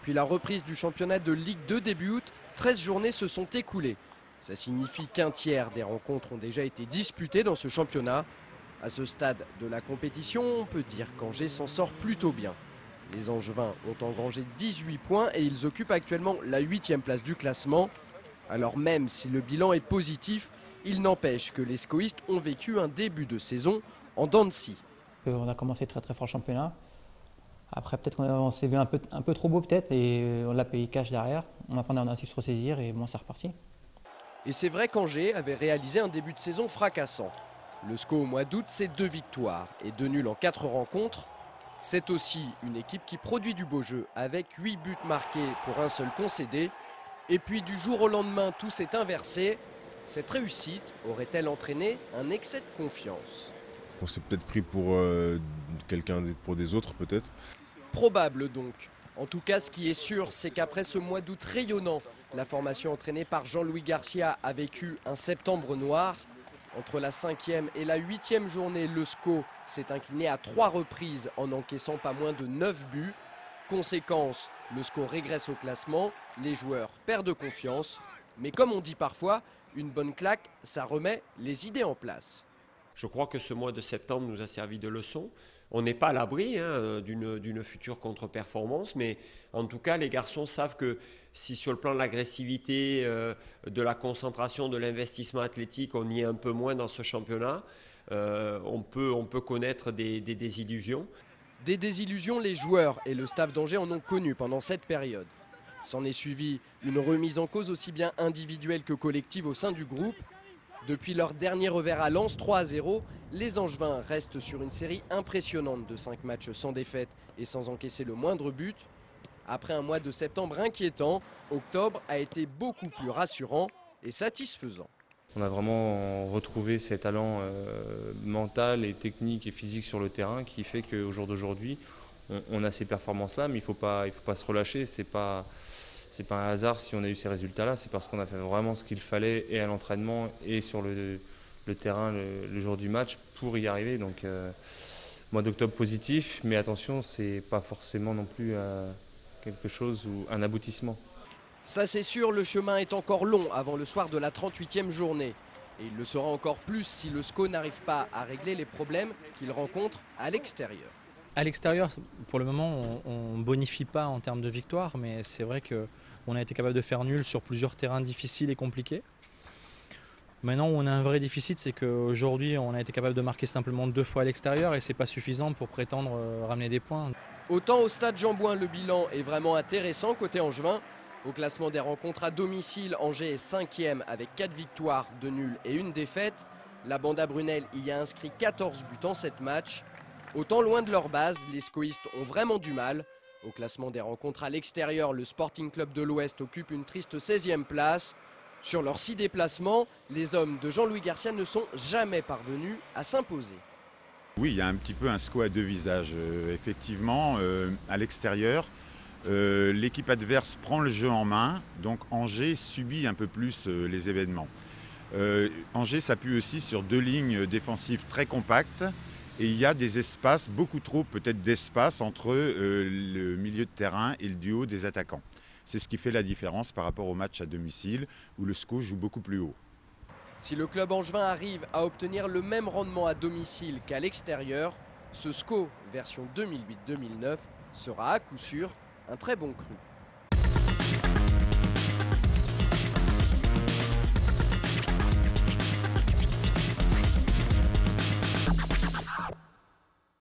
Depuis la reprise du championnat de Ligue 2 début août, 13 journées se sont écoulées. Ça signifie qu'un tiers des rencontres ont déjà été disputées dans ce championnat. À ce stade de la compétition, on peut dire qu'Angers s'en sort plutôt bien. Les Angevins ont engrangé 18 points et ils occupent actuellement la 8e place du classement. Alors même si le bilan est positif, il n'empêche que les scoïstes ont vécu un début de saison en dents de scie. On a commencé très fort championnat. Après peut-être qu'on s'est vu un peu trop beau peut-être et on l'a payé cash derrière. On a su se ressaisir et bon, c'est reparti. Et c'est vrai qu'Angers avait réalisé un début de saison fracassant. Le SCO au mois d'août, c'est 2 victoires et 2 nuls en 4 rencontres. C'est aussi une équipe qui produit du beau jeu avec 8 buts marqués pour un seul concédé. Et puis du jour au lendemain, tout s'est inversé. Cette réussite aurait-elle entraîné un excès de confiance? On s'est peut-être pris pour pour des autres peut-être. Probable donc. En tout cas, ce qui est sûr, c'est qu'après ce mois d'août rayonnant, la formation entraînée par Jean-Louis Garcia a vécu un septembre noir. Entre la 5e et la 8e journée, le SCO s'est incliné à 3 reprises en encaissant pas moins de 9 buts. Conséquence, le SCO régresse au classement, les joueurs perdent confiance. Mais comme on dit parfois, une bonne claque, ça remet les idées en place. Je crois que ce mois de septembre nous a servi de leçon. On n'est pas à l'abri d'une future contre-performance, mais en tout cas, les garçons savent que si sur le plan de l'agressivité, de la concentration, de l'investissement athlétique, on y est un peu moins dans ce championnat, on peut connaître des désillusions. Des désillusions, les joueurs et le staff d'Angers en ont connu pendant cette période. S'en est suivi une remise en cause aussi bien individuelle que collective au sein du groupe. Depuis leur dernier revers à Lens, 3-0, les Angevins restent sur une série impressionnante de 5 matchs sans défaite et sans encaisser le moindre but. Après un mois de septembre inquiétant, octobre a été beaucoup plus rassurant et satisfaisant. On a vraiment retrouvé ces talents mental et technique et physique sur le terrain qui fait qu'au jour d'aujourd'hui, on a ces performances-là, mais il faut pas se relâcher. C'est pas un hasard si on a eu ces résultats-là, c'est parce qu'on a fait vraiment ce qu'il fallait et à l'entraînement et sur le terrain le jour du match pour y arriver. Donc mois d'octobre positif, mais attention, c'est pas forcément non plus quelque chose ou un aboutissement. Ça c'est sûr, le chemin est encore long avant le soir de la 38e journée. Et il le sera encore plus si le SCO n'arrive pas à régler les problèmes qu'il rencontre à l'extérieur. À l'extérieur, pour le moment, on ne bonifie pas en termes de victoire, mais c'est vrai qu'on a été capable de faire nul sur plusieurs terrains difficiles et compliqués. Maintenant, où on a un vrai déficit, c'est qu'aujourd'hui, on a été capable de marquer simplement 2 fois à l'extérieur et ce n'est pas suffisant pour prétendre ramener des points. Autant au stade Jean-Bouin, le bilan est vraiment intéressant côté angevin. Au classement des rencontres à domicile, Angers est 5e avec 4 victoires, 2 nuls et 1 défaite. La Banda Brunel y a inscrit 14 buts en 7 matchs. Autant loin de leur base, les scoïstes ont vraiment du mal. Au classement des rencontres à l'extérieur, le Sporting Club de l'Ouest occupe une triste 16e place. Sur leurs 6 déplacements, les hommes de Jean-Louis Garcia ne sont jamais parvenus à s'imposer. Oui, il y a un petit peu un SCO à 2 visages. Effectivement, à l'extérieur, l'équipe adverse prend le jeu en main, donc Angers subit un peu plus les événements. Angers s'appuie aussi sur 2 lignes défensives très compactes et il y a des espaces, beaucoup trop peut-être d'espace entre le milieu de terrain et le duo des attaquants. C'est ce qui fait la différence par rapport au match à domicile où le SCO joue beaucoup plus haut. Si le club angevin arrive à obtenir le même rendement à domicile qu'à l'extérieur, ce SCO version 2008-2009 sera à coup sûr un très bon cru.